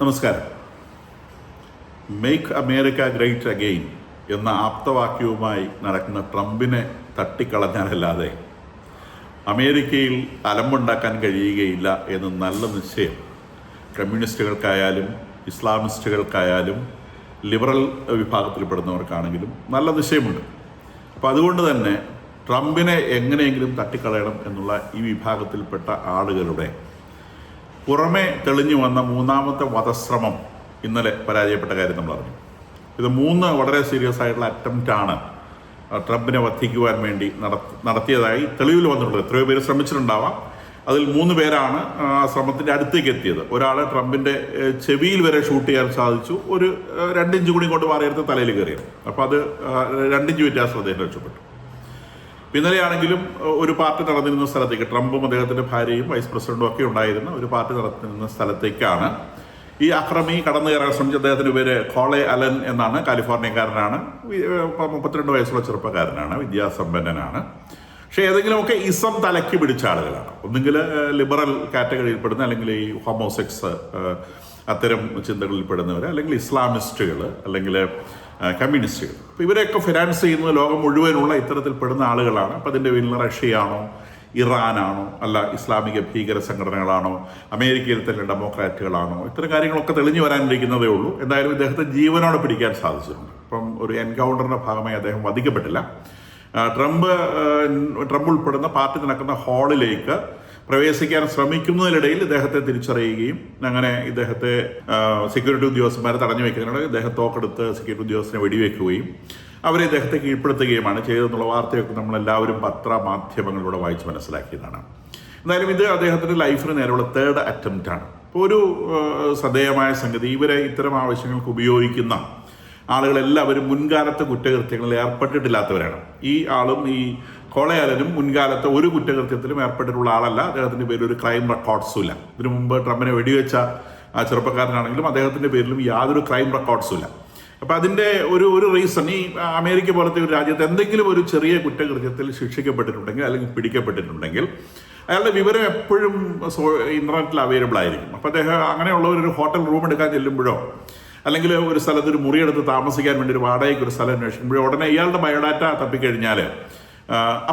നമസ്കാരം. Make America great again എന്ന ആപ്തവാക്യവുമായി നടക്കുന്ന ട്രംപിനെ തട്ടിക്കളഞ്ഞാലല്ലാതെ അമേരിക്കയിൽ അലമ്പുണ്ടാക്കാൻ കഴിയുകയില്ല എന്ന് നല്ല നിശ്ചയം കമ്മ്യൂണിസ്റ്റുകൾക്കായാലും ഇസ്ലാമിസ്റ്റുകൾക്കായാലും ലിബറൽ വിഭാഗത്തിൽപ്പെടുന്നവർക്കാണെങ്കിലും നല്ല നിശ്ചയമുണ്ട്. അപ്പോൾ അതുകൊണ്ട് തന്നെ ട്രംപിനെ എങ്ങനെയെങ്കിലും തട്ടിക്കളയണം എന്നുള്ള ഈ വിഭാഗത്തിൽപ്പെട്ട ആളുകളുടെ പുറമെ തെളിഞ്ഞു വന്ന മൂന്നാമത്തെ വധശ്രമം ഇന്നലെ പരാജയപ്പെട്ട കാര്യം നമ്മൾ അറിഞ്ഞു. ഇത് 3 വളരെ സീരിയസ് ആയിട്ടുള്ള അറ്റംപ്റ്റാണ് ട്രംപിനെ വധിക്കുവാൻ വേണ്ടി നടത്തിയതായി തെളിവിൽ വന്നിട്ടുള്ളത്. എത്രയോ പേര് ശ്രമിച്ചിട്ടുണ്ടാവാം. അതിൽ 3 പേരാണ് ആ ശ്രമത്തിൻ്റെ അടുത്തേക്ക് എത്തിയത്. ഒരാൾ ട്രംപിൻ്റെ ചെവിയിൽ വരെ ഷൂട്ട് ചെയ്യാൻ സാധിച്ചു. ഒരു 2 ഇഞ്ച് കൂടി കൊണ്ട് മാറിയെടുത്ത് തലയിൽ കയറിയത്. അപ്പോൾ അത് 2 ഇഞ്ച് വ്യത്യാസം അദ്ദേഹം രക്ഷപ്പെട്ടു. ഇന്നലെയാണെങ്കിലും ഒരു പാർട്ടി നടന്നിരുന്ന സ്ഥലത്തേക്ക്, ട്രംപും അദ്ദേഹത്തിൻ്റെ ഭാര്യയും വൈസ് പ്രസിഡന്റും ഒക്കെ ഉണ്ടായിരുന്ന ഒരു പാർട്ടി നടന്നിരുന്ന സ്ഥലത്തേക്കാണ് ഈ അക്രമി കടന്നു കയറാൻ ശ്രമിച്ച. അദ്ദേഹത്തിൻ്റെ പേര് കോളെ അലൻ എന്നാണ്. കാലിഫോർണിയക്കാരനാണ്. 32 വയസ്സുള്ള ചെറുപ്പക്കാരനാണ്. വിദ്യാസമ്പന്നനാണ്. പക്ഷേ ഏതെങ്കിലുമൊക്കെ ഇസം തലയ്ക്ക് പിടിച്ച ആളുകളാണ്. ഒന്നുകിൽ ലിബറൽ കാറ്റഗറിയിൽപ്പെടുന്ന, അല്ലെങ്കിൽ ഈ ഹോമോസെക്സ് അത്തരം ചിന്തകളിൽപ്പെടുന്നവർ, അല്ലെങ്കിൽ ഇസ്ലാമിസ്റ്റുകൾ, അല്ലെങ്കിൽ കമ്മ്യൂണിസ്റ്റുകൾ. അപ്പോൾ ഇവരെയൊക്കെ ഫിനാൻസ് ചെയ്യുന്നത് ലോകം മുഴുവനുള്ള ഇത്തരത്തിൽപ്പെടുന്ന ആളുകളാണ്. അപ്പോൾ അതിൻ്റെ പിന്നിൽ റഷ്യയാണോ, ഇറാനാണോ, അല്ല ഇസ്ലാമിക ഭീകര സംഘടനകളാണോ, അമേരിക്കയിൽ തന്നെ ഡെമോക്രാറ്റുകളാണോ, ഇത്തരം കാര്യങ്ങളൊക്കെ തെളിഞ്ഞു വരാനിരിക്കുന്നതേ ഉള്ളൂ. എന്തായാലും ഇദ്ദേഹത്തെ ജീവനോടെ പിടിക്കാൻ സാധിച്ചിട്ടുണ്ട്. അപ്പം ഒരു എൻകൗണ്ടറിൻ്റെ ഭാഗമായി അദ്ദേഹം വധിക്കപ്പെട്ടില്ല. ട്രംപ് ഉൾപ്പെടുന്ന പാർട്ടി നടക്കുന്ന ഹാളിലേക്ക് പ്രവേശിക്കാൻ ശ്രമിക്കുന്നതിനിടയിൽ ഇദ്ദേഹത്തെ തിരിച്ചറിയുകയും അങ്ങനെ ഇദ്ദേഹത്തെ സെക്യൂരിറ്റി ഉദ്യോഗസ്ഥന്മാരെ തടഞ്ഞു വയ്ക്കുന്നതിനിടെ ഇദ്ദേഹം തോക്കെടുത്ത് സെക്യൂരിറ്റി ഉദ്യോഗസ്ഥനെ വെടിവെക്കുകയും അവരെ ഇദ്ദേഹത്തെ കീഴ്പ്പെടുത്തുകയുമാണ് ചെയ്തതെന്നുള്ള വാർത്തയൊക്കെ നമ്മളെല്ലാവരും പത്രമാധ്യമങ്ങളിലൂടെ വായിച്ച് മനസ്സിലാക്കിയതാണ്. എന്തായാലും ഇത് അദ്ദേഹത്തിൻ്റെ ലൈഫിന് നേരെയുള്ള 3rd അറ്റംപ്റ്റാണ്. ഇപ്പോൾ ഒരു ശ്രദ്ധേയമായ സംഗതി, ഇവരെ ഇത്തരം ആവശ്യങ്ങൾക്ക് ഉപയോഗിക്കുന്ന ആളുകളെല്ലാവരും മുൻകാലത്തെ കുറ്റകൃത്യങ്ങളിൽ ഏർപ്പെട്ടിട്ടില്ലാത്തവരാണ്. ഈ ആളും, ഈ കോളയാലനും മുൻകാലത്തെ ഒരു കുറ്റകൃത്യത്തിലും ഏർപ്പെട്ടിട്ടുള്ള ആളല്ല. അദ്ദേഹത്തിൻ്റെ പേരിൽ ഒരു ക്രൈം റെക്കോർഡ്സും ഇല്ല. ഇതിനു മുമ്പ് ട്രംപിനെ വെടിവെച്ച ആ ചെറുപ്പക്കാരനാണെങ്കിലും അദ്ദേഹത്തിൻ്റെ പേരിലും യാതൊരു ക്രൈം റെക്കോർഡ്സും ഇല്ല. അപ്പോൾ അതിൻ്റെ ഒരു റീസൺ, ഈ അമേരിക്ക പോലത്തെ ഒരു രാജ്യത്ത് എന്തെങ്കിലും ഒരു ചെറിയ കുറ്റകൃത്യത്തിൽ ശിക്ഷിക്കപ്പെട്ടിട്ടുണ്ടെങ്കിൽ അല്ലെങ്കിൽ പിടിക്കപ്പെട്ടിട്ടുണ്ടെങ്കിൽ അയാളുടെ വിവരം എപ്പോഴും ഇൻ്റർനെറ്റിൽ അവൈലബിൾ ആയിരിക്കും. അപ്പോൾ അദ്ദേഹം അങ്ങനെയുള്ളവർ ഒരു ഹോട്ടൽ റൂം എടുക്കാൻ ചെല്ലുമ്പോഴോ, അല്ലെങ്കിൽ ഒരു സ്ഥലത്ത് ഒരു മുറിയെടുത്ത് താമസിക്കാൻ വേണ്ടി ഒരു വാടകയ്ക്ക് ഒരു സ്ഥലം അന്വേഷിക്കുമ്പോഴോ ഉടനെ ഇയാളുടെ ബയോഡാറ്റ തപ്പിക്കഴിഞ്ഞാൽ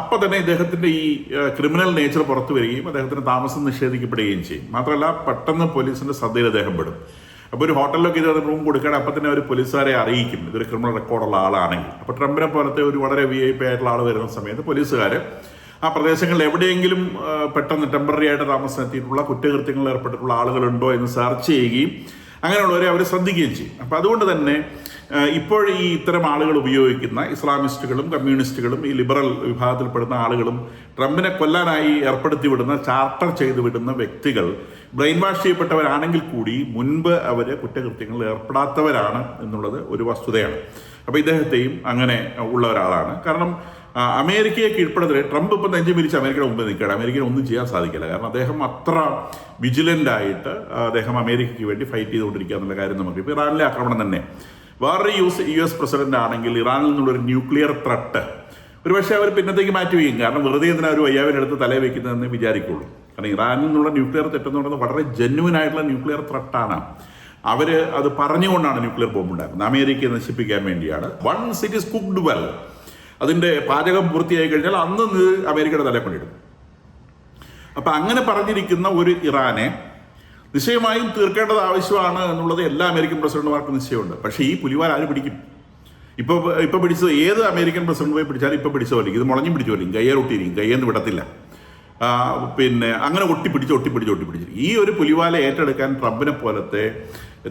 അപ്പോൾ തന്നെ ഇദ്ദേഹത്തിൻ്റെ ഈ ക്രിമിനൽ നേച്ചർ പുറത്തു വരികയും അദ്ദേഹത്തിന് താമസം നിഷേധിക്കപ്പെടുകയും ചെയ്യും. മാത്രമല്ല പെട്ടെന്ന് പോലീസിൻ്റെ ശ്രദ്ധയിൽ അദ്ദേഹം പെടും. അപ്പോൾ ഒരു ഹോട്ടലിലൊക്കെ ഇത് റൂം കൊടുക്കുകയാണെങ്കിൽ അപ്പം തന്നെ അവർ പോലീസുകാരെ അറിയിക്കും ഇതൊരു ക്രിമിനൽ റെക്കോർഡുള്ള ആളാണെങ്കിൽ. അപ്പോൾ ട്രംപിനെ പോലത്തെ ഒരു വളരെ VIP ആയിട്ടുള്ള ആൾ വരുന്ന സമയത്ത് പോലീസുകാർ ആ പ്രദേശങ്ങളിൽ എവിടെയെങ്കിലും പെട്ടെന്ന് ടെമ്പററി ആയിട്ട് താമസത്തിലുള്ള കുറ്റകൃത്യങ്ങളിൽ ഏർപ്പെട്ടിട്ടുള്ള ആളുകളുണ്ടോ എന്ന് സെർച്ച് ചെയ്യുകയും അങ്ങനെയുള്ളവരെ അവർ ശ്രദ്ധിക്കുകയും ചെയ്യും. അപ്പോൾ അതുകൊണ്ട് തന്നെ ഇപ്പോൾ ഈ ഇത്തരം ആളുകൾ ഉപയോഗിക്കുന്ന ഇസ്ലാമിസ്റ്റുകളും കമ്മ്യൂണിസ്റ്റുകളും ഈ ലിബറൽ വിഭാഗത്തിൽപ്പെടുന്ന ആളുകളും ട്രംപിനെ കൊല്ലാനായി ഏർപ്പെടുത്തി വിടുന്ന, ചാർട്ടർ ചെയ്തു വിടുന്ന വ്യക്തികൾ ബ്രെയിൻ വാഷ് ചെയ്യപ്പെട്ടവരാണെങ്കിൽ കൂടി മുൻപ് അവർ കുറ്റകൃത്യങ്ങളിൽ ഏർപ്പെടാത്തവരാണ് എന്നുള്ളത് ഒരു വസ്തുതയാണ്. അപ്പോൾ ഇദ്ദേഹത്തെയും അങ്ങനെ ഉള്ള ഒരാളാണ്. കാരണം അമേരിക്കയെ കീഴ്പ്പെടുത്തൽ, ട്രംപ് ഇപ്പം നെഞ്ചു പിരിച്ച് അമേരിക്കയുടെ മുമ്പ് നിൽക്കുകയാണ്. അമേരിക്കയിൽ ഒന്നും ചെയ്യാൻ സാധിക്കില്ല. കാരണം അദ്ദേഹം അത്ര വിജിലൻ്റായിട്ട് അദ്ദേഹം അമേരിക്കയ്ക്ക് വേണ്ടി ഫൈറ്റ് ചെയ്തുകൊണ്ടിരിക്കുക എന്നുള്ള കാര്യം നമുക്ക്. ഇപ്പോൾ ഇറാനിലെ ആക്രമണം തന്നെ, വേറൊരു US പ്രസിഡന്റ് ആണെങ്കിൽ ഇറാനിൽ നിന്നുള്ളൊരു ന്യൂക്ലിയർ ത്രെട്ട് ഒരുപക്ഷെ അവർ പിന്നത്തേക്ക് മാറ്റി വയ്ക്കും. കാരണം വെറുതെ എന്തിനാ ഒരു വയ്യാവിനെടുത്ത് തലേ വയ്ക്കുന്നതെന്ന് വിചാരിക്കുള്ളൂ. കാരണം ഇറാനിൽ നിന്നുള്ള ന്യൂക്ലിയർ ത്രെട്ട് എന്ന് പറയുന്നത് വളരെ ജെന്യുവൻ ആയിട്ടുള്ള ന്യൂക്ലിയർ ത്രെട്ടാണ്. അവർ അത് പറഞ്ഞുകൊണ്ടാണ് ന്യൂക്ലിയർ ബോംബ് ഉണ്ടാക്കുന്നത്. അമേരിക്കയെ നശിപ്പിക്കാൻ വേണ്ടിയാണ്. Once it is cooked well, അതിൻ്റെ പാചകം പൂർത്തിയായി കഴിഞ്ഞാൽ അന്ന് അമേരിക്കയുടെ തലയിൽ കൊണ്ടിടും. അപ്പം അങ്ങനെ പറഞ്ഞിരിക്കുന്ന ഒരു ഇറാനെ നിശ്ചയമായും തീർക്കേണ്ടത് ആവശ്യമാണ് എന്നുള്ളത് എല്ലാ അമേരിക്കൻ പ്രസിഡന്റുമാർക്കും നിശ്ചയമുണ്ട്. പക്ഷേ ഈ പുലിവാൽ ആര് പിടിക്കും? ഇപ്പോൾ പിടിച്ചത് ഏത് അമേരിക്കൻ പ്രസിഡന്റ് പോയി പിടിച്ചാലും ഇപ്പോൾ പിടിച്ച പോലെ ഇത് മുളഞ്ഞും പിടിച്ച പോലെ കയ്യേറൊട്ടിയിരിക്കും, കയ്യെന്ന് വിടത്തില്ല. പിന്നെ അങ്ങനെ ഒട്ടിപ്പിടിച്ചിരിക്കും. ഈ ഒരു പുലിവാല ഏറ്റെടുക്കാൻ ട്രംപിനെ പോലത്തെ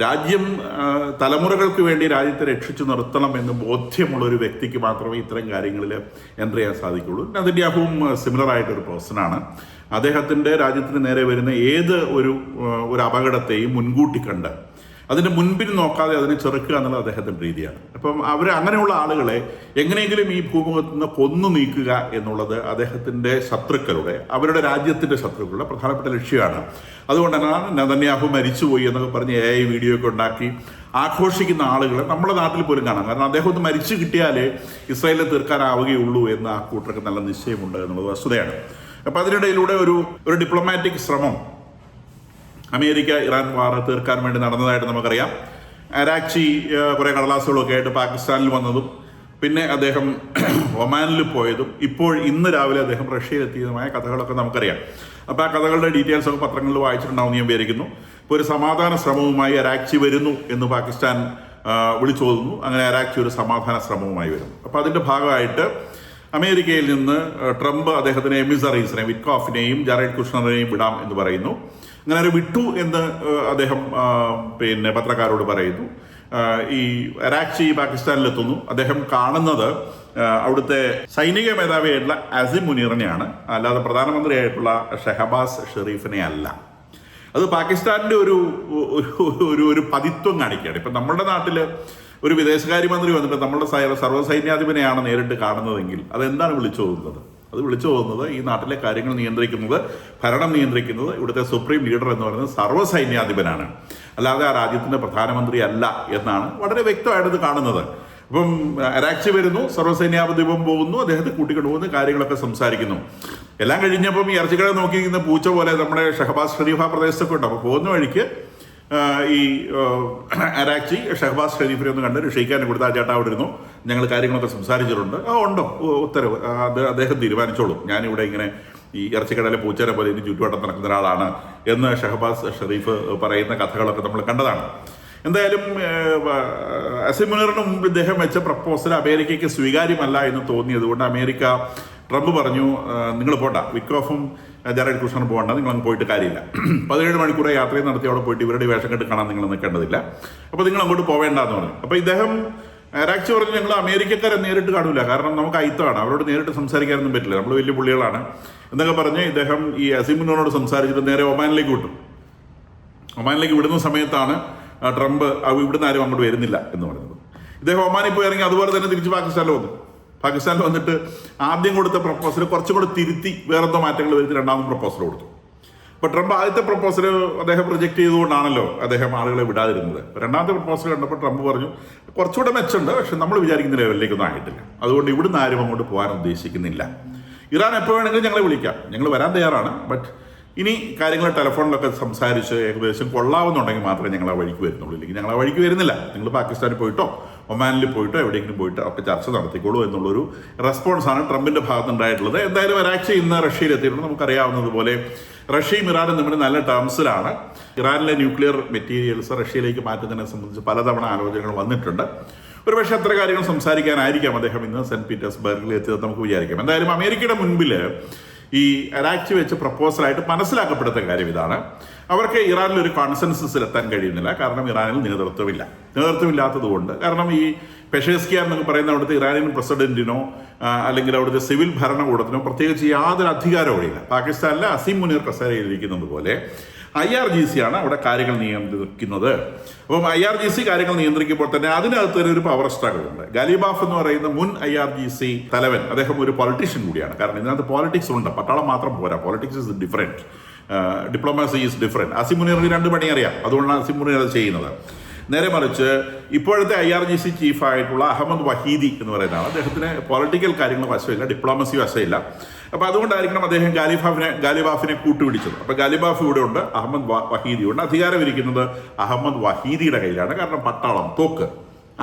രാജ്യം തലമുറകൾക്ക് വേണ്ടി രാജ്യത്തെ രക്ഷിച്ചു നിർത്തണം എന്ന് ബോധ്യമുള്ള ഒരു വ്യക്തിക്ക് മാത്രമേ ഇത്തരം കാര്യങ്ങളിൽ എൻ്റർ ചെയ്യാൻ സാധിക്കുള്ളൂ. നെതന്യാഹുവും സിമിലർ ആയിട്ടൊരു പേഴ്സണാണ്. അദ്ദേഹത്തിൻ്റെ രാജ്യത്തിന് നേരെ വരുന്ന ഏത് ഒരു അപകടത്തെയും മുൻകൂട്ടി കണ്ട് അതിൻ്റെ മുൻപിൽ നോക്കാതെ അതിനെ ചെറുക്കുക എന്നുള്ളത് അദ്ദേഹത്തിൻ്റെ രീതിയാണ്. അപ്പം അങ്ങനെയുള്ള ആളുകളെ എങ്ങനെയെങ്കിലും ഈ ഭൂമുഖത്ത് നിന്ന് കൊന്നു നീക്കുക എന്നുള്ളത് അദ്ദേഹത്തിൻ്റെ ശത്രുക്കളുടെ, അവരുടെ രാജ്യത്തിൻ്റെ ശത്രുക്കളുടെ പ്രധാനപ്പെട്ട ലക്ഷ്യമാണ്. അതുകൊണ്ടാണ് നെതന്യാഹു മരിച്ചുപോയി എന്നൊക്കെ പറഞ്ഞ് AI വീഡിയോ ഒക്കെ ഉണ്ടാക്കി ആഘോഷിക്കുന്ന ആളുകളെ നമ്മുടെ നാട്ടിൽ പോലും കാണാം. കാരണം അദ്ദേഹം ഒന്ന് മരിച്ചു കിട്ടിയാലേ ഇസ്രായേലിനെ തീർക്കാനാവുകയുള്ളൂ എന്ന് ആ കൂട്ടർക്ക് നല്ല നിശ്ചയമുണ്ട് എന്നുള്ളത് വസ്തുതയാണ്. അപ്പം അതിനിടയിലൂടെ ഒരു ഡിപ്ലോമാറ്റിക് ശ്രമം അമേരിക്ക ഇറാൻ വാർ തീർക്കാൻ വേണ്ടി നടന്നതായിട്ട് നമുക്കറിയാം. അരാക്ചി കുറേ കടലാസുകളൊക്കെ ആയിട്ട് പാകിസ്ഥാനിൽ വന്നതും പിന്നെ അദ്ദേഹം ഒമാനിൽ പോയതും ഇപ്പോൾ ഇന്ന് രാവിലെ അദ്ദേഹം റഷ്യയിലെത്തിയതുമായ കഥകളൊക്കെ നമുക്കറിയാം. അപ്പോൾ ആ കഥകളുടെ ഡീറ്റെയിൽസ് ഒക്കെ പത്രങ്ങളിൽ വായിച്ചിട്ടുണ്ടാവും ഞാൻ വിചാരിക്കുന്നു. ഇപ്പോൾ ഒരു സമാധാന ശ്രമവുമായി അരാക്ചി വരുന്നു എന്ന് പാകിസ്ഥാൻ വിളിച്ചോതുന്നു. അങ്ങനെ അരാക്ചി ഒരു സമാധാന ശ്രമവുമായി വരുന്നു. അപ്പോൾ അതിൻ്റെ ഭാഗമായിട്ട് അമേരിക്കയിൽ നിന്ന് ട്രംപ് അദ്ദേഹത്തിന് എമിസറീസിനെ വിറ്റ്കോഫിനെയും ജാരഡ് കുഷ്ണറിനെയും വിടാം എന്ന് പറയുന്നു. അങ്ങനെ ഒരു വിട്ടു എന്ന് അദ്ദേഹം പിന്നെ പത്രക്കാരോട് പറയുന്നു. ഈ അരാക്ചി പാകിസ്ഥാനിലെത്തുന്നു. അദ്ദേഹം കാണുന്നത് അവിടുത്തെ സൈനിക മേധാവിയായിട്ടുള്ള അസിം മുനീറിനെയാണ്, അല്ലാതെ പ്രധാനമന്ത്രിയായിട്ടുള്ള ഷഹബാസ് ഷെറീഫിനെ അല്ല. അത് പാകിസ്ഥാനിൻ്റെ ഒരു പതിത്വം കാണിക്കുകയാണ്. ഇപ്പം നമ്മുടെ നാട്ടിൽ ഒരു വിദേശകാര്യമന്ത്രി വന്നിട്ട് നമ്മുടെ സർവ്വസൈന്യാധിപനെയാണ് നേരിട്ട് കാണുന്നതെങ്കിൽ അതെന്താണ് വിളിച്ചോതുന്നത്? അത് വിളിച്ചോതുന്നത് ഈ നാട്ടിലെ കാര്യങ്ങൾ നിയന്ത്രിക്കുന്നത്, ഭരണം നിയന്ത്രിക്കുന്നത് ഇവിടുത്തെ സുപ്രീം ലീഡർ എന്ന് പറയുന്നത് സർവ്വസൈന്യാധിപനാണ്, അല്ലാതെ ആ രാജ്യത്തിൻ്റെ പ്രധാനമന്ത്രി അല്ല എന്നാണ് വളരെ വ്യക്തമായിട്ട് കാണുന്നത്. അപ്പം അരാക്ചി വരുന്നു, സർവ്വസൈന്യാധിപൻ പോകുന്നു, അദ്ദേഹത്തെ കൂട്ടിക്കൊണ്ട് പോകുന്ന കാര്യങ്ങളൊക്കെ സംസാരിക്കുന്നു. എല്ലാം കഴിഞ്ഞപ്പം ഈ ഇറച്ചിക്കട നോക്കിയിരിക്കുന്ന പൂച്ച പോലെ നമ്മുടെ ഷഹബാസ് ഷെരീഫ് ആ പ്രദേശത്തൊക്കെ ഉണ്ട്. അപ്പോൾ പോകുന്ന വഴിക്ക് ഈ അരാക്ചി ഷഹബാസ് ഷെരീഫിനെ ഒന്ന് കണ്ട് ഷെയ്ഖാനെ കൊടുത്ത് ആ ചേട്ടാ അവിടെ ഇരുന്നു, ഞങ്ങൾ കാര്യങ്ങളൊക്കെ സംസാരിച്ചിട്ടുണ്ട്. ഉണ്ടോ, ഉത്തരവ് അത് അദ്ദേഹം തീരുമാനിച്ചോളും, ഞാനിവിടെ ഇങ്ങനെ ഈ ഇറച്ചിക്കടയിലെ പൂച്ചേനെ പോലെ ഇതിന് ചുറ്റുവട്ടം നടക്കുന്ന ഒരാളാണ് എന്ന് ഷഹബാസ് ഷെരീഫ് പറയുന്ന കഥകളൊക്കെ നമ്മൾ കണ്ടതാണ്. എന്തായാലും അസിം മുനീറിന് മുമ്പ് ഇദ്ദേഹം വെച്ച പ്രപ്പോസൽ അമേരിക്കയ്ക്ക് സ്വീകാര്യമല്ല എന്ന് തോന്നിയത് കൊണ്ട് അമേരിക്ക ട്രംപ് പറഞ്ഞു, നിങ്ങൾ പോണ്ട, വിക്കോഫും ജാരഡ് കുഷ്ണറും പോകണ്ട, നിങ്ങളങ്ങ് പോയിട്ട് കാര്യമില്ല. 17 മണിക്കൂർ യാത്രയും നടത്തി അവിടെ പോയിട്ട് ഇവരുടെ വേഷം കെട്ട് കാണാൻ നിങ്ങൾ നിൽക്കേണ്ടതില്ല, അപ്പോൾ നിങ്ങൾ അങ്ങോട്ട് പോവേണ്ടെന്ന് പറഞ്ഞു. അപ്പോൾ ഇദ്ദേഹം അരാക്ചി പറഞ്ഞു, ഞങ്ങൾ അമേരിക്കക്കാരെ നേരിട്ട് കാണില്ല, കാരണം നമുക്ക് അയിത്തമാണ്, അവരോട് നേരിട്ട് സംസാരിക്കാനൊന്നും പറ്റില്ല, നമ്മൾ വലിയ പുള്ളികളാണ് എന്നൊക്കെ പറഞ്ഞ് ഇദ്ദേഹം ഈ അസിം മുനീറിനോട് സംസാരിച്ചിട്ട് നേരെ ഒമാനിലേക്ക് വിട്ടു. ഒമാനിലേക്ക് വിടുന്ന സമയത്താണ് ട്രംപ് ഇവിടുന്ന് ആരും അങ്ങോട്ട് വരുന്നില്ല എന്ന് പറയുന്നത്. ഇദ്ദേഹം ഒമാനിൽ പോയി ഇറങ്ങി അതുപോലെ തന്നെ തിരിച്ച് പാകിസ്ഥാനിൽ വന്നിട്ട് ആദ്യം കൊടുത്ത പ്രപ്പോസൽ കുറച്ചും കൂടെ തിരുത്തി വേറെന്തോ മാറ്റങ്ങൾ വരുത്തി രണ്ടാമത് പ്രപ്പോസൽ കൊടുത്തു. അപ്പോൾ ട്രംപ് ആദ്യത്തെ പ്രപ്പോസൽ അദ്ദേഹം റിജക്ട് ചെയ്തുകൊണ്ടാണല്ലോ അദ്ദേഹം ആളുകളെ വിടാതിരുന്നത്. രണ്ടാമത്തെ പ്രപ്പോസൽ കണ്ടപ്പോൾ ട്രംപ് പറഞ്ഞു കുറച്ചുകൂടെ മെച്ചമുണ്ട്, പക്ഷെ നമ്മൾ വിചാരിക്കുന്ന ലെവലിലേക്കൊന്നും ആയിട്ടില്ല, അതുകൊണ്ട് ഇവിടുന്ന് ആരും അങ്ങോട്ട് പോകാൻ ഉദ്ദേശിക്കുന്നില്ല. ഇറാൻ എപ്പോൾ വേണമെങ്കിലും ഞങ്ങളെ വിളിക്കാം, ഞങ്ങൾ വരാൻ തയ്യാറാണ്, ബട്ട് ഇനി കാര്യങ്ങൾ ടെലിഫോണിലൊക്കെ സംസാരിച്ച് ഏകദേശം കൊള്ളാവുന്നുണ്ടെങ്കിൽ മാത്രമേ ഞങ്ങൾ ആ വഴിക്ക് വരുന്നുള്ളൂ, ഇല്ലെങ്കിൽ ഞങ്ങൾ ആ വഴിക്ക് വരുന്നില്ല, നിങ്ങൾ പാകിസ്ഥാനിൽ പോയിട്ടോ ഒമാനിൽ പോയിട്ടോ എവിടെയെങ്കിലും പോയിട്ട് ഒക്കെ ചർച്ച നടത്തിക്കോളൂ എന്നുള്ളൊരു റെസ്പോൺസാണ് ട്രംപിൻ്റെ ഭാഗത്തുണ്ടായിട്ടുള്ളത്. എന്തായാലും അരാക്ചി ഇന്ന് റഷ്യയിലെത്തിയിട്ടുണ്ട്. നമുക്കറിയാവുന്നതുപോലെ റഷ്യയും ഇറാനും തമ്മിൽ നല്ല ടേംസിലാണ്. ഇറാനിലെ ന്യൂക്ലിയർ മെറ്റീരിയൽസ് റഷ്യയിലേക്ക് മാറ്റുന്നതിനെ സംബന്ധിച്ച് പലതവണ ആലോചനകൾ വന്നിട്ടുണ്ട്. ഒരുപക്ഷെ അത്ര കാര്യങ്ങൾ സംസാരിക്കാനായിരിക്കാം അദ്ദേഹം ഇന്ന് സെന്റ് പീറ്റേഴ്സ്ബർഗിൽ എത്തിയത് നമുക്ക് വിചാരിക്കാം. എന്തായാലും അമേരിക്കയുടെ മുൻപിൽ ഈ അരാക്ചി വെച്ച് പ്രപ്പോസലായിട്ട് മനസ്സിലാക്കപ്പെടുന്ന കാര്യം ഇതാണ്, അവർക്ക് ഇറാനിൽ ഒരു കോൺസെൻസസിൽ എത്താൻ കഴിയുന്നില്ല. കാരണം ഇറാനിൽ നേതൃത്വമില്ലാത്തത് കൊണ്ട്. കാരണം ഈ പെഷേസ്കിയാൻ എന്നൊക്കെ പറയുന്ന അവിടുത്തെ ഇറാനിയൻ പ്രസിഡന്റിനോ അല്ലെങ്കിൽ അവിടുത്തെ സിവിൽ ഭരണകൂടത്തിനോ പ്രത്യേകിച്ച് യാതൊരു അധികാരവും ഇല്ല. പാകിസ്ഥാനിലെ അസിം മുനീർ കസേരയിലിരിക്കുന്നത് പോലെ IRGC ആണ് അവിടെ കാര്യങ്ങൾ നിയന്ത്രിക്കുന്നത്. അപ്പം IRGC കാര്യങ്ങൾ നിയന്ത്രിക്കുമ്പോൾ തന്നെ അതിനകത്ത് ഒരു പവർ സ്ട്രഗിൾ ഉണ്ട്. ഗാലിബാഫ് എന്ന് പറയുന്ന മുൻ IRGC തലവൻ, അദ്ദേഹം ഒരു പൊളിറ്റീഷ്യൻ കൂടിയാണ്. കാരണം ഇതിനകത്ത് പോളിറ്റിക്സ് ഉണ്ട്, പട്ടാളം മാത്രം പോരാ, politics is different, diplomacy is different. Asim മുനീറിന് 2 പണി അറിയാം, അതുകൊണ്ടാണ് അസിം മുനീർ അത് ചെയ്യുന്നത്. നേരെ മറിച്ച് ഇപ്പോഴത്തെ IRGC ചീഫായിട്ടുള്ള അഹമ്മദ് വഹീദി എന്ന് പറയുന്ന ആൾ, അദ്ദേഹത്തിന് പൊളിറ്റിക്കൽ കാര്യങ്ങൾ വശമില്ല, ഡിപ്ലോമസി വശമില്ല. അപ്പോൾ അതുകൊണ്ടായിരിക്കണം അദ്ദേഹം ഗാലിബാഫിനെ കൂട്ടുപിടിച്ചത്. അപ്പോൾ ഗാലിബാഫ് ഇവിടെ ഉണ്ട്, അഹമ്മദ് വഹീദി ഉണ്ട്. അധികാരം ഇരിക്കുന്നത് അഹമ്മദ് വഹീദിയുടെ കയ്യിലാണ്. കാരണം പട്ടാളം, തോക്ക്,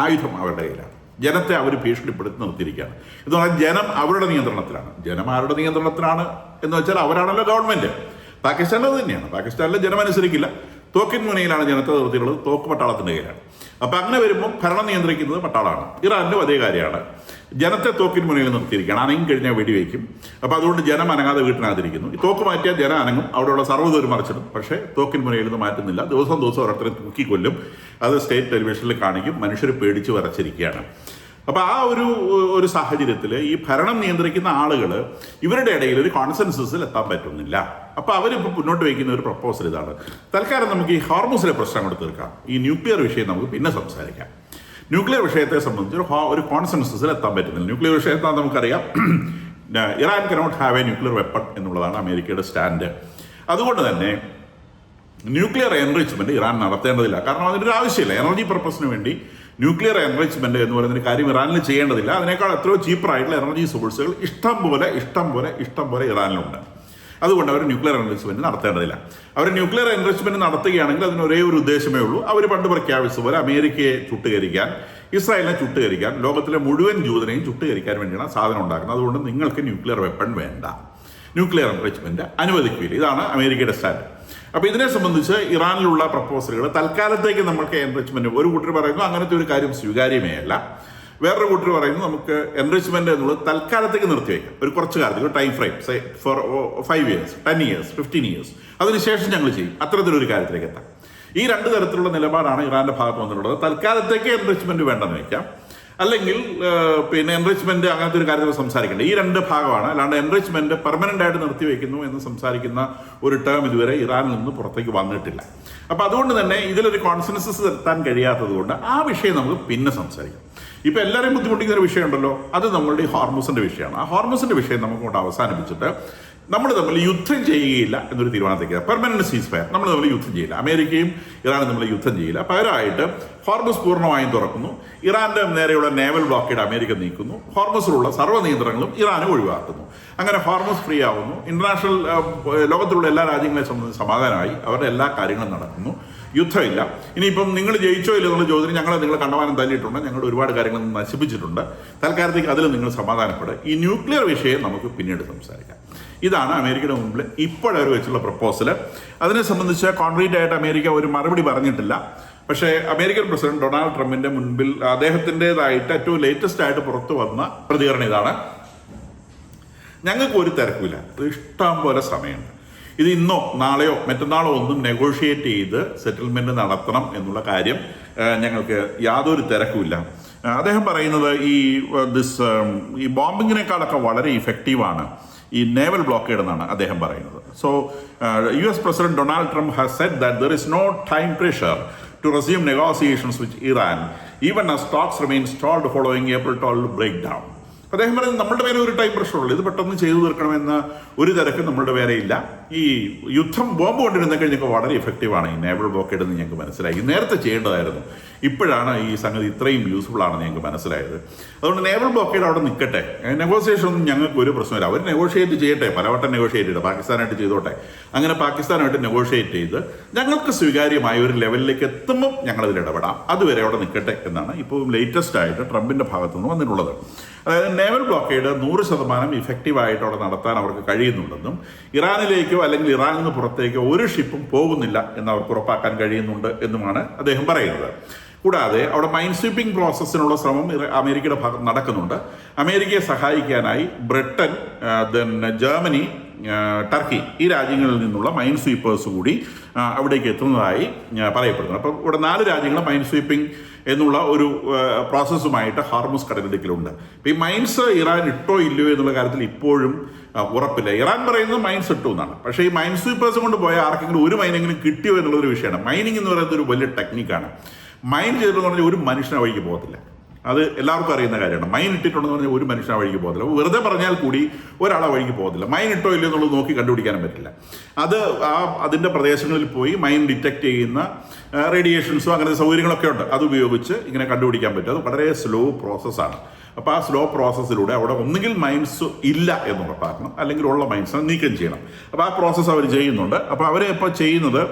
ആയുധം അവരുടെ കയ്യിലാണ്. ജനത്തെ അവർ ഭീഷണിപ്പെടുത്തി നിർത്തിയിരിക്കുകയാണ്. എന്ന് പറഞ്ഞാൽ ജനം അവരുടെ നിയന്ത്രണത്തിലാണ്. ജനം ആരുടെ നിയന്ത്രണത്തിലാണ് എന്ന് വെച്ചാൽ അവരാണല്ലോ ഗവൺമെൻറ്. പാകിസ്ഥാനിൽ തന്നെയാണ്. പാകിസ്ഥാനിലെ ജനം അനുസരിക്കില്ല, തോക്കിൻ മുനയിലാണ് ജനത്തെ നിർത്തിയുള്ളത്, തോക്ക് പട്ടാളത്തിൻ്റെ കയ്യിലാണ്. അപ്പം അങ്ങനെ വരുമ്പോൾ ഭരണം നിയന്ത്രിക്കുന്നത് പട്ടാളമാണ്. ഇറാനിലും അതേ കാര്യമാണ്, ജനത്തെ തോക്കിൻ മുനയിൽ നിർത്തിയിരിക്കുകയാണ്. അനങ്ങി കഴിഞ്ഞാൽ വെടിവെക്കും. അപ്പോൾ അതുകൊണ്ട് ജനം അനങ്ങാതെ വീട്ടിനകത്തിരിക്കുന്നു. ഈ തോക്ക് മാറ്റിയാൽ ജനം അനങ്ങും, അവിടെയുള്ള സർവ്വതൊരു മറിച്ചിടും. പക്ഷേ തോക്കിൻ മുനയിൽ നിന്ന് മാറ്റുന്നില്ല. ദിവസം ഓരോരുത്തരെ തൂക്കിക്കൊല്ലും, അത് സ്റ്റേറ്റ് ടെലിവിഷനിൽ കാണിക്കും. മനുഷ്യർ പേടിച്ച് വരച്ചിരിക്കുകയാണ്. അപ്പോൾ ആ ഒരു സാഹചര്യത്തിൽ ഈ ഭരണം നിയന്ത്രിക്കുന്ന ആളുകൾ ഇവരുടെ ഇടയിൽ ഒരു കോൺസെൻസസിൽ എത്താൻ പറ്റുന്നില്ല. അപ്പോൾ അവരിപ്പോൾ മുന്നോട്ട് വയ്ക്കുന്ന ഒരു പ്രപ്പോസൽ ഇതാണ്. തൽക്കാലം നമുക്ക് ഈ ഹോർമുസിലെ പ്രശ്നം കൊണ്ട് തീർക്കാം. ഈ ന്യൂക്ലിയർ വിഷയം നമുക്ക് പിന്നെ സംസാരിക്കാം. ന്യൂക്ലിയർ വിഷയത്തെ സംബന്ധിച്ച് ഒരു കോൺസെൻസസിൽ എത്താൻ പറ്റുന്നില്ല. ന്യൂക്ലിയർ വിഷയത്തിൽ നമുക്കറിയാം, Iran cannot have A nuclear weapon എന്നുള്ളതാണ് അമേരിക്കയുടെ സ്റ്റാൻഡ്. അതുകൊണ്ട് തന്നെ ന്യൂക്ലിയർ എൻറിച്ച്മെൻറ്റ് ഇറാൻ നടത്തേണ്ടതില്ല. കാരണം അതിൻ്റെ ആവശ്യമില്ല. എനർജി പർപ്പസിന് വേണ്ടി ന്യൂക്ലിയർ എൻറിച്ച്മെൻറ്റ് എന്ന് പറയുന്നൊരു കാര്യം ഇറാനിൽ ചെയ്യേണ്ടതില്ല. അതിനേക്കാൾ എത്രയോ ചീപ്പറായിട്ടുള്ള എനർജി സോഴ്സുകൾ ഇഷ്ടം പോലെ ഇറാനിലുണ്ട്. അതുകൊണ്ട് അവർ ന്യൂക്ലിയർ എൻറിച്ച്മെന്റ് നടത്തേണ്ടതില്ല. അവർ ന്യൂക്ലിയർ എൻറിച്ച്മെന്റ് നടത്തുകയാണെങ്കിൽ അതിന് ഒരേ ഒരു ഉദ്ദേശമേ ഉള്ളൂ. അവർ പണ്ട് പ്രഖ്യാപിച്ചതുപോലെ അമേരിക്കയെ ചുട്ടുകരിക്കാൻ, ഇസ്രായേലിനെ ചുട്ടുകരിക്കാൻ, ലോകത്തിലെ മുഴുവൻ ജൂതനെയും ചുട്ടുകരിക്കാൻ വേണ്ടിയാണ് സാധനം ഉണ്ടാക്കുന്നത്. അതുകൊണ്ട് നിങ്ങൾക്ക് ന്യൂക്ലിയർ വെപ്പൺ വേണ്ട, ന്യൂക്ലിയർ എൻറിച്ച്മെന്റ് അനുവദിക്കില്ല. ഇതാണ് അമേരിക്കയുടെ സ്റ്റാൻഡ്. അപ്പോൾ ഇതിനെ സംബന്ധിച്ച് ഇറാനിലുള്ള പ്രപ്പോസലുകൾ തൽക്കാലത്തേക്ക് നമുക്ക് എൻറിച്ച്മെന്റ്, ഒരു കൂട്ടർ പറയുന്നു അങ്ങനത്തെ ഒരു കാര്യം സ്വീകാര്യമേ അല്ല, വേറൊരു കൂട്ടർ പറയുന്നു നമുക്ക് എൻറിച്ച്മെന്റ് എന്നുള്ളത് തൽക്കാലത്തേക്ക് നിർത്തിവെക്കാം, ഒരു കുറച്ച് കാലത്തേക്ക്, ഒരു time frame, four 5 years, 10 years, 15 years, അതിനുശേഷം ഞങ്ങൾ ചെയ്യും, അത്തരത്തിലൊരു കാര്യത്തിലേക്ക് എത്താം. ഈ രണ്ട് തരത്തിലുള്ള നിലപാടാണ് ഇറാന്റെ ഭാഗത്ത് വന്നിട്ടുള്ളത്. തൽക്കാലത്തേക്ക് എൻറിച്ച്മെന്റ് വേണ്ടെന്ന് വയ്ക്കാം, അല്ലെങ്കിൽ പിന്നെ എൻറിച്ച്മെന്റ് അങ്ങനത്തെ ഒരു കാര്യത്തിൽ സംസാരിക്കേണ്ടത്. ഈ രണ്ട് ഭാഗമാണ്. അല്ലാണ്ട് എൻറിച്ച്മെന്റ് പെർമനന്റ് ആയിട്ട് നിർത്തിവെക്കുന്നു എന്ന് സംസാരിക്കുന്ന ഒരു ടേം ഇതുവരെ ഇറാനിൽ നിന്ന് പുറത്തേക്ക് വന്നിട്ടില്ല. അപ്പൊ അതുകൊണ്ട് തന്നെ ഇതിലൊരു കോൺസെൻസസ് എത്താൻ കഴിയാത്തത് കൊണ്ട് ആ വിഷയം നമുക്ക് പിന്നെ സംസാരിക്കാം. ഇപ്പൊ എല്ലാവരെയും ബുദ്ധിമുട്ടിക്കുന്ന ഒരു വിഷയം ഉണ്ടല്ലോ, അത് നമ്മളുടെ ഈ ഹോർമുസിന്റെ വിഷയമാണ്. ആ ഹോർമുസിന്റെ വിഷയം നമുക്ക് കൊണ്ട് അവസാനിപ്പിച്ചിട്ട് നമ്മൾ തമ്മിൽ യുദ്ധം ചെയ്യുകയില്ല എന്നൊരു തീരുമാനത്തേക്ക്, പെർമനന്റ് സീസ് ഫയർ, നമ്മൾ തമ്മിൽ യുദ്ധം ചെയ്യില്ല, അമേരിക്കയും ഇറാനും തമ്മിൽ യുദ്ധം ചെയ്യില്ല, പകരമായിട്ട് ഹോർമുസ് പൂർണ്ണമായും തുറക്കുന്നു, ഇറാന്റെ നേരെയുള്ള നേവൽ ബ്ലോക്കേഡ് അമേരിക്ക നീക്കുന്നു, ഹോർമുസിലുള്ള സർവ്വ നിയന്ത്രണങ്ങളും ഇറാനും ഒഴിവാക്കുന്നു. അങ്ങനെ ഹോർമുസ് ഫ്രീ ആവുന്നു. ഇന്റർനാഷണൽ ലോകത്തിലുള്ള എല്ലാ രാജ്യങ്ങളെ സംബന്ധിച്ച് സമാധാനമായി, അവരുടെ എല്ലാ കാര്യങ്ങളും നടക്കുന്നു, യുദ്ധമില്ല. ഇനിയിപ്പം നിങ്ങൾ ജയിച്ചോ ഇല്ല എന്നുള്ള ചോദ്യം നിങ്ങൾ കണ്ടമാനം തല്ലിയിട്ടുണ്ട്, ഞങ്ങൾ ഒരുപാട് കാര്യങ്ങൾ നശിപ്പിച്ചിട്ടുണ്ട്. തൽക്കാലത്തേക്ക് അതിൽ നിങ്ങൾ സമാധാനപ്പെടുക. ഈ ന്യൂക്ലിയർ വിഷയം നമുക്ക് പിന്നീട് സംസാരിക്കാം. ഇതാണ് അമേരിക്കയുടെ മുമ്പിൽ ഇപ്പോഴവർ വെച്ചുള്ള പ്രപ്പോസൽ. അതിനെ സംബന്ധിച്ച് കോൺക്രീറ്റ് ആയിട്ട് അമേരിക്ക ഒരു മറുപടി പറഞ്ഞിട്ടില്ല. പക്ഷേ അമേരിക്കൻ പ്രസിഡന്റ് ഡൊണാൾഡ് ട്രംപിന്റെ മുൻപിൽ അദ്ദേഹത്തിൻ്റെതായിട്ട് ഏറ്റവും ലേറ്റസ്റ്റ് ആയിട്ട് പുറത്തു വന്ന പ്രതികരണം ഇതാണ്: ഞങ്ങൾക്ക് ഒരു തിരക്കില്ല, ഇഷ്ടം പോലെ സമയമുണ്ട്, ഇത് ഇന്നോ നാളെയോ മറ്റന്നാളോ ഒന്നും നെഗോഷിയേറ്റ് ചെയ്ത് സെറ്റിൽമെന്റ് നടത്തണം എന്നുള്ള കാര്യം ഞങ്ങൾക്ക് യാതൊരു തിരക്കുമില്ല. അദ്ദേഹം പറയുന്നത് ഈ ബോംബിങ്ങിനേക്കാളൊക്കെ വളരെ ഇഫക്റ്റീവാണ് ഈ നേവൽ ബ്ലോക്കേഡ് എന്നാണ് അദ്ദേഹം പറയുന്നത്. So US President Donald Trump has said that there is no time pressure to resume negotiations with Iran, even as talks remain stalled following April 12 breakdown. അദ്ദേഹം പറയുന്നത് നമ്മളുടെ പേരെ ഒരു ടൈം പ്രഷറുള്ളൂ, ഇത് പെട്ടെന്ന് ചെയ്തു തീർക്കണമെന്ന ഒരു തിരക്കും നമ്മളുടെ പേരെ ഇല്ല. ഈ യുദ്ധം ബോംബ് കൊണ്ടിരുന്ന കഴിഞ്ഞൊക്കെ വളരെ ഇഫക്റ്റീവാണ് ഈ നേവൽ ബ്ലോക്കേഡ് എന്ന് ഞങ്ങൾക്ക് മനസ്സിലായി. നേരത്തെ ചെയ്യേണ്ടതായിരുന്നു, ഇപ്പോഴാണ് ഈ സംഗതി ഇത്രയും യൂസ്ഫുൾ ആണെന്ന് ഞങ്ങൾക്ക് മനസ്സിലായത്. അതുകൊണ്ട് നേവൽ ബ്ലോക്കേഡ് അവിടെ നിൽക്കട്ടെ, നെഗോസിയേഷൻ ഒന്നും ഞങ്ങൾക്ക് ഒരു പ്രശ്നമില്ല. അവർ നെഗോഷിയേറ്റ് ചെയ്യട്ടെ, പലവട്ടം നെഗോഷിയേറ്റ് ചെയ്യട്ടെ, പാകിസ്ഥാനായിട്ട് ചെയ്തോട്ടെ. അങ്ങനെ പാകിസ്ഥാനായിട്ട് നെഗോഷിയേറ്റ് ചെയ്ത് ഞങ്ങൾക്ക് സ്വീകാര്യമായ ഒരു ലെവലിലേക്ക് എത്തുമ്പോൾ ഞങ്ങളതിൽ ഇടപെടാം, അതുവരെ അവിടെ നിൽക്കട്ടെ എന്നാണ് ഇപ്പോൾ ലേറ്റസ്റ്റ് ആയിട്ട് ട്രംപിന്റെ ഭാഗത്തുനിന്ന് വന്നിട്ടുള്ളത്. അതായത് നേവൽ ബ്ലോക്കേഡ് 100% ഇഫക്റ്റീവായിട്ട് അവിടെ നടത്താൻ അവർക്ക് കഴിയുന്നുണ്ടെന്നും ഇറാനിലേക്കോ അല്ലെങ്കിൽ ഇറാനിൽ നിന്ന് പുറത്തേക്കോ ഒരു ഷിപ്പും പോകുന്നില്ല എന്ന് അവർക്ക് ഉറപ്പാക്കാൻ കഴിയുന്നുണ്ട് എന്നുമാണ് അദ്ദേഹം പറയുന്നത്. കൂടാതെ അവിടെ മൈൻ സ്വീപ്പിംഗ് പ്രോസസ്സിനുള്ള ശ്രമം അമേരിക്കയുടെ ഭാഗത്ത് നടക്കുന്നുണ്ട്. അമേരിക്കയെ സഹായിക്കാനായി ബ്രിട്ടൻ, ജർമ്മനി, ടർക്കി ഈ രാജ്യങ്ങളിൽ നിന്നുള്ള മൈൻ സ്വീപ്പേഴ്സ് കൂടി അവിടേക്ക് എത്തുന്നതായി പറയപ്പെടുന്നു. അപ്പോൾ ഇവിടെ 4 രാജ്യങ്ങൾ മൈൻ സ്വീപ്പിംഗ് എന്നുള്ള ഒരു പ്രോസസ്സുമായിട്ട് ഹോർമുസ് കടലിടുക്കിലുണ്ട്. അപ്പോൾ ഈ മൈൻസ് ഇറാൻ ഇട്ടോ ഇല്ലയോ എന്നുള്ള കാര്യത്തിൽ ഇപ്പോഴും ഉറപ്പില്ല. ഇറാൻ പറയുന്നത് മൈൻസ് ഇട്ടു എന്നാണ്. പക്ഷേ ഈ മൈൻ സ്വീപ്പേഴ്സ് കൊണ്ട് പോയാൽ ആർക്കെങ്കിലും ഒരു മൈനെങ്കിലും കിട്ടിയോ എന്നുള്ളൊരു വിഷയമാണ്. മൈനിങ് എന്ന് പറയുന്നത് ഒരു വലിയ ടെക്നിക്കാണ്. മൈൻ ചെയ്തിട്ടെന്ന് പറഞ്ഞാൽ ഒരു മനുഷ്യനെ വഴിക്ക് പോകത്തില്ല, അത് എല്ലാവർക്കും അറിയുന്ന കാര്യമാണ്. മൈൻ ഇട്ടിട്ടുണ്ടെന്ന് പറഞ്ഞാൽ ഒരു മനുഷ്യനെ വഴിക്ക് പോകത്തില്ല. വെറുതെ പറഞ്ഞാൽ കൂടി ഒരാളെ വഴിക്ക് പോകത്തില്ല. മൈൻ ഇട്ടോ ഇല്ലയോ എന്നുള്ളത് നോക്കി കണ്ടുപിടിക്കാനും പറ്റില്ല. അതിൻ്റെ പ്രദേശങ്ങളിൽ പോയി മൈൻ ഡിറ്റക്ട് ചെയ്യുന്ന റേഡിയേഷൻസോ അങ്ങനത്തെ സൗകര്യങ്ങളൊക്കെ ഉണ്ട്, അത് ഉപയോഗിച്ച് ഇങ്ങനെ കണ്ടുപിടിക്കാൻ പറ്റും. അത് വളരെ സ്ലോ പ്രോസസ്സാണ്. അപ്പോൾ ആ സ്ലോ പ്രോസസ്സിലൂടെ അവിടെ ഒന്നുകിൽ മൈൻസ് ഇല്ല എന്ന് ഉറപ്പാക്കണം, അല്ലെങ്കിൽ ഉള്ള മൈൻസിനെ നീക്കം ചെയ്യണം. അപ്പോൾ ആ പ്രോസസ്സ് അവർ ചെയ്യുന്നുണ്ട്. അപ്പോൾ അവരെ ഇപ്പോൾ ചെയ്യുന്നത്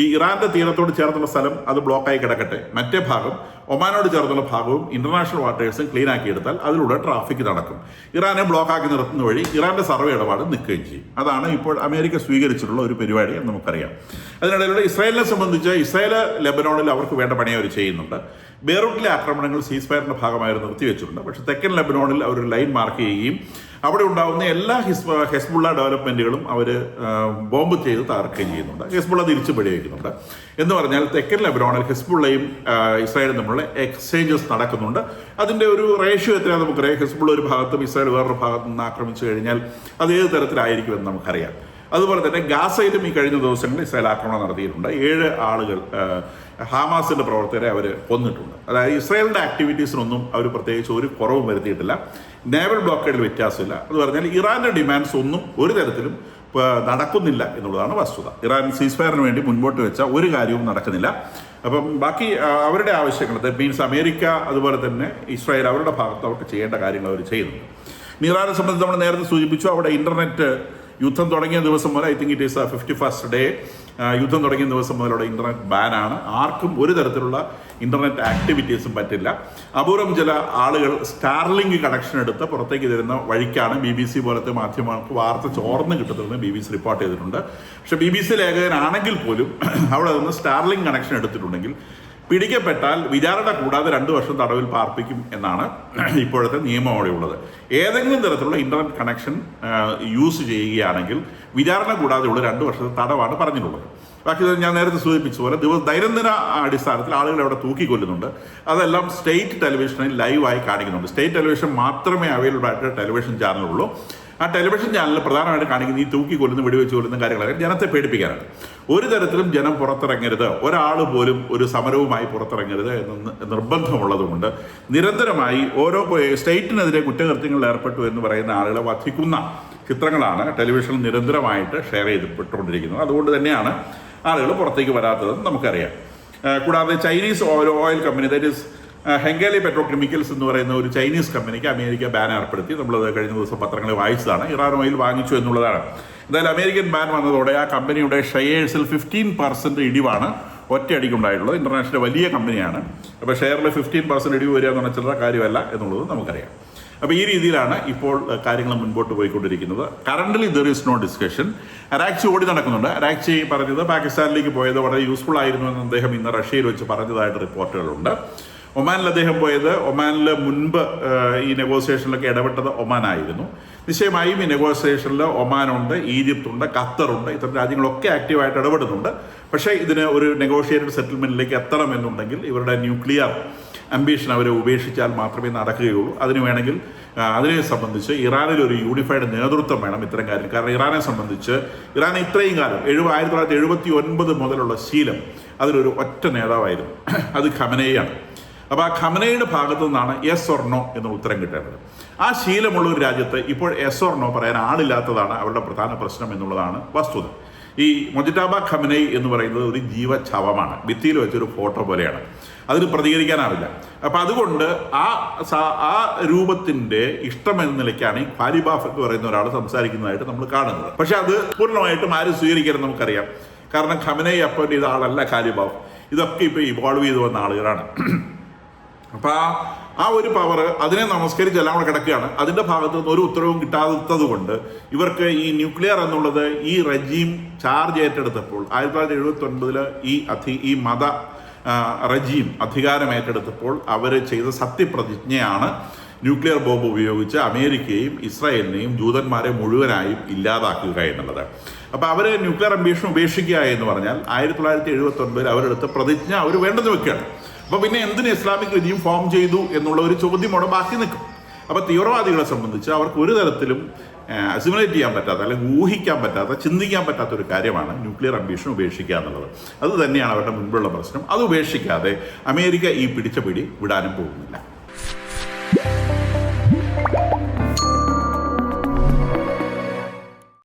ഈ ഇറാന്റെ തീരത്തോട് ചേർന്നുള്ള സ്ഥലം അത് ബ്ലോക്കായി കിടക്കട്ടെ, മറ്റേ ഭാഗം ഒമാനോട് ചേർന്നുള്ള ഭാഗവും ഇന്റർനാഷണൽ വാട്ടേഴ്സും ക്ലീൻ ആക്കി എടുത്താൽ അതിലൂടെ ട്രാഫിക് നടക്കും. ഇറാനെ ബ്ലോക്കാക്കി നിർത്തുന്ന വഴി ഇറാന്റെ സർവ്വേ ഇടപാട് നിൽക്കുകയും ചെയ്യും. അതാണ് ഇപ്പോൾ അമേരിക്ക സ്വീകരിച്ചിട്ടുള്ള ഒരു പരിപാടി എന്ന് നമുക്കറിയാം. അതിനിടയിലൂടെ ഇസ്രായേലിനെ സംബന്ധിച്ച് ഇസ്രായേൽ ലെബനോണിൽ അവർക്ക് വേണ്ട പണി അവർ ചെയ്യുന്നുണ്ട്. ബെയ്റൂട്ടിലെ ആക്രമണങ്ങൾ സീസ് ഫയറിന്റെ ഭാഗമായി നിർത്തിവെച്ചിട്ടുണ്ട്. പക്ഷേ തെക്കൻ ലെബനോണിൽ അവർ ലൈൻ മാർക്ക് ചെയ്യുകയും അവിടെ ഉണ്ടാകുന്ന എല്ലാ ഹെസ്ബുള്ള ഡെവലപ്മെന്റുകളും അവർ ബോംബ് ചെയ്ത് തകർക്കുകയും ചെയ്യുന്നുണ്ട്. ഹെസ്ബുള്ള തിരിച്ചു വെടിവെക്കുന്നുണ്ട്. എന്ന് പറഞ്ഞാൽ തെക്കൻ ലെബനോണിൽ ഹെസ്ബുള്ളയും ഇസ്രായേലും തമ്മിലുള്ള എക്സ്ചേഞ്ചസ് നടക്കുന്നുണ്ട്. അതിൻ്റെ ഒരു റേഷ്യോ എത്രയാണ് നമുക്കറിയാം. ഹെസ്ബുള്ള ഒരു ഭാഗത്തും ഇസ്രായേൽ വേറൊരു ഭാഗത്തു നിന്ന് ആക്രമിച്ചു കഴിഞ്ഞാൽ അത് ഏത് തരത്തിലായിരിക്കുമെന്ന് നമുക്കറിയാം. അതുപോലെ തന്നെ ഗാസയിലും ഈ കഴിഞ്ഞ ദിവസങ്ങളിൽ ഇസ്രായേൽ ആക്രമണം നടത്തിയിട്ടുണ്ട്. 7 ആളുകൾ ഹാമാസിന്റെ പ്രവർത്തകരെ അവർ കൊന്നിട്ടുണ്ട്. അതായത് ഇസ്രായേലിന്റെ ആക്ടിവിറ്റീസിനൊന്നും അവർ പ്രത്യേകിച്ച് ഒരു കുറവും വരുത്തിയിട്ടില്ല. നേവൽ ബ്ലോക്കേഡിൽ വ്യത്യാസമില്ല. അത് പറഞ്ഞാൽ ഇറാന്റെ ഡിമാൻഡ്സ് ഒന്നും ഒരു തരത്തിലും നടക്കുന്നില്ല എന്നുള്ളതാണ് വസ്തുത. ഇറാൻ സീസ് ഫയറിന് വേണ്ടി മുൻപോട്ട് വെച്ച ഒരു കാര്യവും നടക്കുന്നില്ല. അപ്പം ബാക്കി അവരുടെ ആവശ്യങ്ങൾ, ദാറ്റ് മീൻസ് അമേരിക്ക അതുപോലെ തന്നെ ഇസ്രായേൽ അവരുടെ ഭാഗത്ത് അവർക്ക് ചെയ്യേണ്ട കാര്യങ്ങൾ അവർ ചെയ്യുന്നുണ്ട്. ഇറാനെ സംബന്ധിച്ച് നമ്മൾ നേരത്തെ സൂചിപ്പിച്ചു, അവിടെ ഇന്റർനെറ്റ് യുദ്ധം തുടങ്ങിയ ദിവസം മുതൽ, I think it is 51st day, യുദ്ധം തുടങ്ങിയ ദിവസം മുതലുള്ള ഇന്റർനെറ്റ് ബാനാണ്. ആർക്കും ഒരു തരത്തിലുള്ള ഇന്റർനെറ്റ് ആക്ടിവിറ്റീസും പറ്റില്ല. അപൂർവം ചില ആളുകൾ സ്റ്റാർലിങ്ക് കണക്ഷൻ എടുത്ത് പുറത്തേക്ക് തരുന്ന വഴിക്കാണ് BBC പോലത്തെ മാധ്യമങ്ങൾക്ക് വാർത്ത ചോർന്ന് കിട്ടുന്നതെന്ന് BBC റിപ്പോർട്ട് ചെയ്തിട്ടുണ്ട്. പക്ഷേ BBC ലേഖകനാണെങ്കിൽ പോലും അവിടെ നിന്ന് സ്റ്റാർലിങ്ക് കണക്ഷൻ എടുത്തിട്ടുണ്ടെങ്കിൽ പിടിക്കപ്പെട്ടാൽ വിചാരണ കൂടാതെ 2 വർഷം തടവിൽ പാർപ്പിക്കും എന്നാണ് ഇപ്പോഴത്തെ നിയമം അവിടെ ഉള്ളത്. ഏതെങ്കിലും തരത്തിലുള്ള ഇന്റർനെറ്റ് കണക്ഷൻ യൂസ് ചെയ്യുകയാണെങ്കിൽ വിചാരണ കൂടാതെയുള്ള 2 വർഷത്തെ തടവാണ് പറഞ്ഞിട്ടുള്ളത്. ബാക്കി ഞാൻ നേരത്തെ സൂചിപ്പിച്ച പോലെ ദൈനംദിന അടിസ്ഥാനത്തിൽ ആളുകൾ അവിടെ തൂക്കിക്കൊല്ലുന്നുണ്ട്. അതെല്ലാം സ്റ്റേറ്റ് ടെലിവിഷനിൽ ലൈവായി കാണിക്കുന്നുണ്ട്. സ്റ്റേറ്റ് ടെലിവിഷൻ മാത്രമേ അവൈലബിൾ ആയിട്ട് ടെലിവിഷൻ ചാനലുള്ളൂ. ആ ടെലിവിഷൻ ചാനലിൽ പ്രധാനമായിട്ട് കാണിക്കുന്ന ഈ തൂക്കിക്കൊല്ലുന്ന, വെടിവെച്ച് കൊല്ലുന്ന കാര്യങ്ങളൊക്കെ ജനത്തെ പേടിപ്പിക്കാനാണ്. ഒരു തരത്തിലും ജനം പുറത്തിറങ്ങരുത്, ഒരാൾ പോലും ഒരു സമരവുമായി പുറത്തിറങ്ങരുത് എന്ന് നിർബന്ധമുള്ളതുകൊണ്ട് നിരന്തരമായി ഓരോ സ്റ്റേറ്റിനെതിരെ കുറ്റകൃത്യങ്ങളിൽ ഏർപ്പെട്ടു എന്ന് പറയുന്ന ആളുകളെ വധിക്കുന്ന ചിത്രങ്ങളാണ് ടെലിവിഷനിൽ നിരന്തരമായിട്ട് ഷെയർ ചെയ്യപ്പെട്ടുകൊണ്ടിരിക്കുന്നത്. അതുകൊണ്ട് തന്നെയാണ് ആളുകൾ പുറത്തേക്ക് വരാത്തതെന്ന് നമുക്കറിയാം. കൂടാതെ Chinese oil company, that is Hengli petrochemicals എന്ന് പറയുന്ന ഒരു ചൈനീസ് കമ്പനിക്ക് അമേരിക്ക ബാൻ ഏർപ്പെടുത്തി. നമ്മളത് കഴിഞ്ഞ ദിവസം പത്രങ്ങളിൽ വായിച്ചതാണ്. ഇറാൻ ഓയിൽ വാങ്ങിച്ചു എന്നുള്ളതാണ്. എന്തായാലും അമേരിക്കൻ ബാൻ വന്നതോടെ ആ കമ്പനിയുടെ ഷെയർസിൽ 15% ഇടിവാണ് ഒറ്റയടിക്കുണ്ടായിട്ടുള്ളത്. ഇന്റർനാഷണൽ വലിയ കമ്പനിയാണ്. അപ്പോൾ ഷെയറിൽ 15% ഇടിവ് വരിക എന്ന് പറഞ്ഞാൽ ചില്ലറ കാര്യമല്ല എന്നുള്ളത് നമുക്കറിയാം. അപ്പോൾ ഈ രീതിയിലാണ് ഇപ്പോൾ കാര്യങ്ങൾ മുൻപോട്ട് പോയിക്കൊണ്ടിരിക്കുന്നത്. Currently there is no discussion. Araghchi ഓടി നടക്കുന്നുണ്ട്. അരാക്ചി പറഞ്ഞത് പാകിസ്ഥാനിലേക്ക് പോയത് വളരെ യൂസ്ഫുൾ ആയിരുന്നു എന്ന് അദ്ദേഹം ഇന്ന് റഷ്യയിൽ വെച്ച് പറഞ്ഞതായിട്ട് റിപ്പോർട്ടുകളുണ്ട്. ഒമാനിൽ അദ്ദേഹം പോയത്, ഒമാനിൽ മുൻപ് ഈ നെഗോസിയേഷനിലൊക്കെ ഇടപെട്ടത് ഒമാനായിരുന്നു. നിശ്ചയമായും ഈ നെഗോസിയേഷനിൽ ഒമാനുണ്ട്, ഈജിപ്തുണ്ട്, ഖത്തറുണ്ട്, ഇത്തരം രാജ്യങ്ങളൊക്കെ ആക്റ്റീവായിട്ട് ഇടപെടുന്നുണ്ട്. പക്ഷേ ഇതിന് ഒരു നെഗോഷിയേറ്റഡ് സെറ്റിൽമെൻറ്റിലേക്ക് എത്തണമെന്നുണ്ടെങ്കിൽ ഇവരുടെ ന്യൂക്ലിയർ അംബീഷൻ അവരെ ഉപേക്ഷിച്ചാൽ മാത്രമേ നടക്കുകയുള്ളൂ. അതിന് വേണമെങ്കിൽ അതിനെ സംബന്ധിച്ച് ഇറാനിൽ ഒരു യൂണിഫൈഡ് നേതൃത്വം വേണം ഇത്തരം കാര്യം. കാരണം ഇറാനെ സംബന്ധിച്ച് ഇറാൻ ഇത്രയും കാലം 1979 മുതലുള്ള ശീലം അതിലൊരു ഒറ്റ നേതാവായിരുന്നു, അത് ഖമനേയാണ്. അപ്പോൾ ആ ഖമനയുടെ ഭാഗത്തു നിന്നാണ് യെസ് ഓർ നോ എന്ന ഉത്തരം കിട്ടേണ്ടത്. ആ ശീലമുള്ള ഒരു രാജ്യത്ത് ഇപ്പോൾ യെസ് ഓർ നോ പറയാൻ ആളില്ലാത്തതാണ് അവരുടെ പ്രധാന പ്രശ്നം എന്നുള്ളതാണ് വസ്തുത. ഈ മൊജിറ്റാബ ഖമനൈ എന്ന് പറയുന്നത് ഒരു ജീവച്ഛവമാണ്, ഭിത്തിയിൽ വെച്ചൊരു ഫോട്ടോ പോലെയാണ്, അതിന് പ്രതികരിക്കാനാവില്ല. അപ്പം അതുകൊണ്ട് ആ രൂപത്തിൻ്റെ ഇഷ്ടം എന്ന നിലയ്ക്കാണ് ഈ ഖാലിബാഫ് എന്ന് പറയുന്ന ഒരാൾ സംസാരിക്കുന്നതായിട്ട് നമ്മൾ കാണുന്നത്. പക്ഷെ അത് പൂർണ്ണമായിട്ടും ആരും സ്വീകരിക്കണം നമുക്കറിയാം. കാരണം ഖമനൈ അപ്പോയിന്റ് ചെയ്ത ആളല്ല ഖാലിബാഫ്. ഇതൊക്കെ ഇപ്പോൾ ഇവോൾവ് ചെയ്തു വന്ന ആളുകളാണ്. അപ്പം ആ ഒരു പവർ അതിനെ നമസ്കരിച്ച് എല്ലാം കൂടെ കിടക്കുകയാണ്. അതിൻ്റെ ഭാഗത്തു നിന്ന് ഒരു ഉത്തരവും കിട്ടാത്തത് കൊണ്ട് ഇവർക്ക് ഈ ന്യൂക്ലിയർ എന്നുള്ളത് ഈ റജീം ചാർജ് ഏറ്റെടുത്തപ്പോൾ 1979 ഈ മത റജീം അധികാരം ഏറ്റെടുത്തപ്പോൾ അവർ ചെയ്ത സത്യപ്രതിജ്ഞയാണ് ന്യൂക്ലിയർ ബോംബ് ഉപയോഗിച്ച് അമേരിക്കയെയും ഇസ്രായേലിനെയും ജൂതന്മാരെ മുഴുവനായും ഇല്ലാതാക്കുക എന്നുള്ളത്. അപ്പോൾ അവർ ന്യൂക്ലിയർ അംബീഷൻ ഉപേക്ഷിക്കുക എന്ന് പറഞ്ഞാൽ 1979 അവരെടുത്ത പ്രതിജ്ഞ അവർ വേണ്ടെന്ന് വെക്കുകയാണ്. അപ്പോൾ പിന്നെ എന്തിന് ഇസ്ലാമിക് റെജീം ഫോം ചെയ്തു എന്നുള്ള ഒരു ചോദ്യം അവിടെ ബാക്കി നിൽക്കും. അപ്പോൾ തീവ്രവാദികളെ സംബന്ധിച്ച് അവർക്ക് ഒരു തരത്തിലും അസിമുലേറ്റ് ചെയ്യാൻ പറ്റാത്ത, അല്ലെങ്കിൽ ഊഹിക്കാൻ പറ്റാത്ത, ചിന്തിക്കാൻ പറ്റാത്ത ഒരു കാര്യമാണ് ന്യൂക്ലിയർ അംബീഷൻ ഉപേക്ഷിക്കുക എന്നുള്ളത്. അത് തന്നെയാണ് അവരുടെ മുൻപുള്ള പ്രശ്നം. അത് ഉപേക്ഷിക്കാതെ അമേരിക്ക ഈ പിടിച്ച പിടി വിടാനും പോകുന്നില്ല.